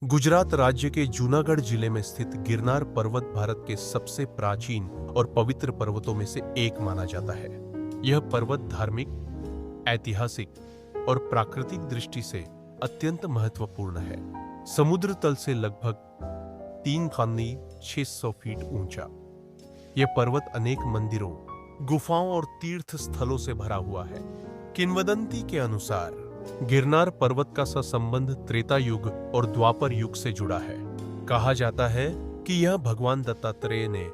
गुजरात राज्य के जूनागढ़ जिले में स्थित गिरनार पर्वत भारत के सबसे प्राचीन और पवित्र पर्वतों में से एक माना जाता है। यह पर्वत धार्मिक, ऐतिहासिक और प्राकृतिक दृष्टि से अत्यंत महत्वपूर्ण है। समुद्र तल से लगभग 3,600 फीट ऊंचा यह पर्वत अनेक मंदिरों, गुफाओं और तीर्थ स्थलों से भरा हुआ है। किंवदंती के अनुसार गिरनार पर्वत का संबंध त्रेता युग और द्वापर युग से जुड़ा है। कहा जाता है कि यह भगवान दत्तात्रेय ने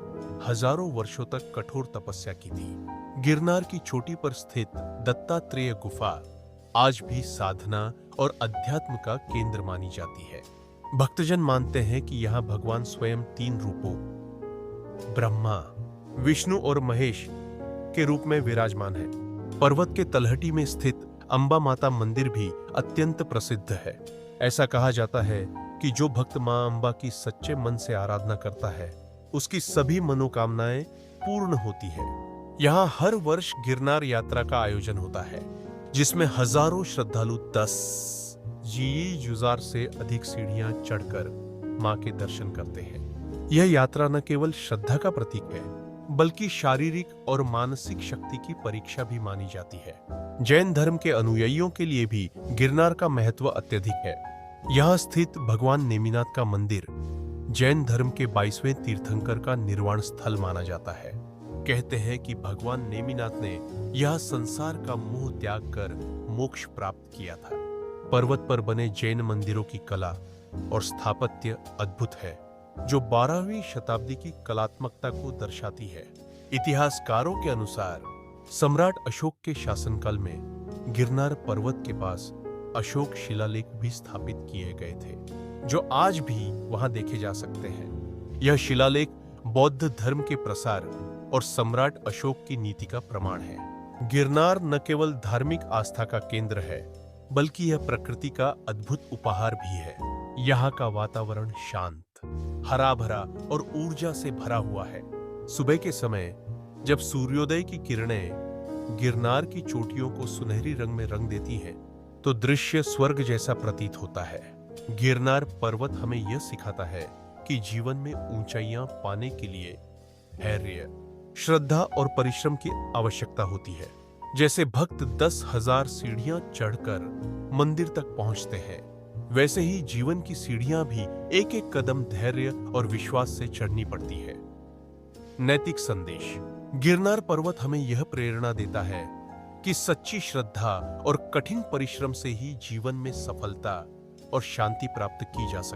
हजारों वर्षों तक कठोर तपस्या की थी। गिरनार की चोटी पर स्थित दत्तात्रेय गुफा आज भी साधना और अध्यात्म का केंद्र मानी जाती है। भक्तजन मानते हैं कि यहाँ भगवान स्वयं 3 रूपों ब्रह्मा, विष्णु और महेश के रूप में विराजमान है। पर्वत के तलहटी में स्थित अंबा माता मंदिर भी अत्यंत प्रसिद्ध है। ऐसा कहा जाता है कि जो भक्त मां अंबा की सच्चे मन से आराधना करता है, उसकी सभी मनोकामनाएं पूर्ण होती है। यहाँ हर वर्ष गिरनार यात्रा का आयोजन होता है, जिसमें हजारों श्रद्धालु 10,000 से अधिक सीढ़ियां चढ़कर मां के दर्शन करते हैं। यह यात्रा न केवल श्रद्धा का प्रतीक है, बल्कि शारीरिक और मानसिक शक्ति की परीक्षा भी मानी जाती है। जैन धर्म के अनुयायियों के लिए भी गिरनार का महत्व अत्यधिक है। यहाँ स्थित भगवान नेमिनाथ का मंदिर जैन धर्म के 22वें तीर्थंकर का निर्वाण स्थल माना जाता है। कहते हैं कि भगवान नेमिनाथ ने यह संसार का मोह त्याग कर मोक्ष प्राप्त किया था। पर्वत पर बने जैन मंदिरों की कला और स्थापत्य अद्भुत है, जो 12वीं शताब्दी की कलात्मकता को दर्शाती है। इतिहासकारों के अनुसार सम्राट अशोक के शासनकाल में गिरनार पर्वत के पास अशोक शिलालेख भी स्थापित किए गए थे, जो आज भी वहां देखे जा सकते हैं। यह शिलालेख बौद्ध धर्म के प्रसार और सम्राट अशोक की नीति का प्रमाण है। गिरनार न केवल धार्मिक आस्था का केंद्र है, बल्कि यह प्रकृति का अद्भुत उपहार भी है। यहाँ का वातावरण शांत, हरा भरा और ऊर्जा से भरा हुआ है। सुबह के समय जब सूर्योदय की किरणें गिरनार की चोटियों को सुनहरी रंग में रंग देती हैं, तो दृश्य स्वर्ग जैसा प्रतीत होता है। गिरनार पर्वत हमें यह सिखाता है कि जीवन में ऊंचाइयां पाने के लिए धैर्य, श्रद्धा और परिश्रम की आवश्यकता होती है। जैसे भक्त 10,000 सीढ़ियां चढ़कर मंदिर तक पहुंचते हैं, वैसे ही जीवन की सीढ़ियां भी एक एक कदम धैर्य और विश्वास से चढ़नी पड़ती है। नैतिक संदेश। गिरनार पर्वत हमें यह प्रेरणा देता है कि सच्ची श्रद्धा और कठिन परिश्रम से ही जीवन में सफलता और शांति प्राप्त की जा सकती है।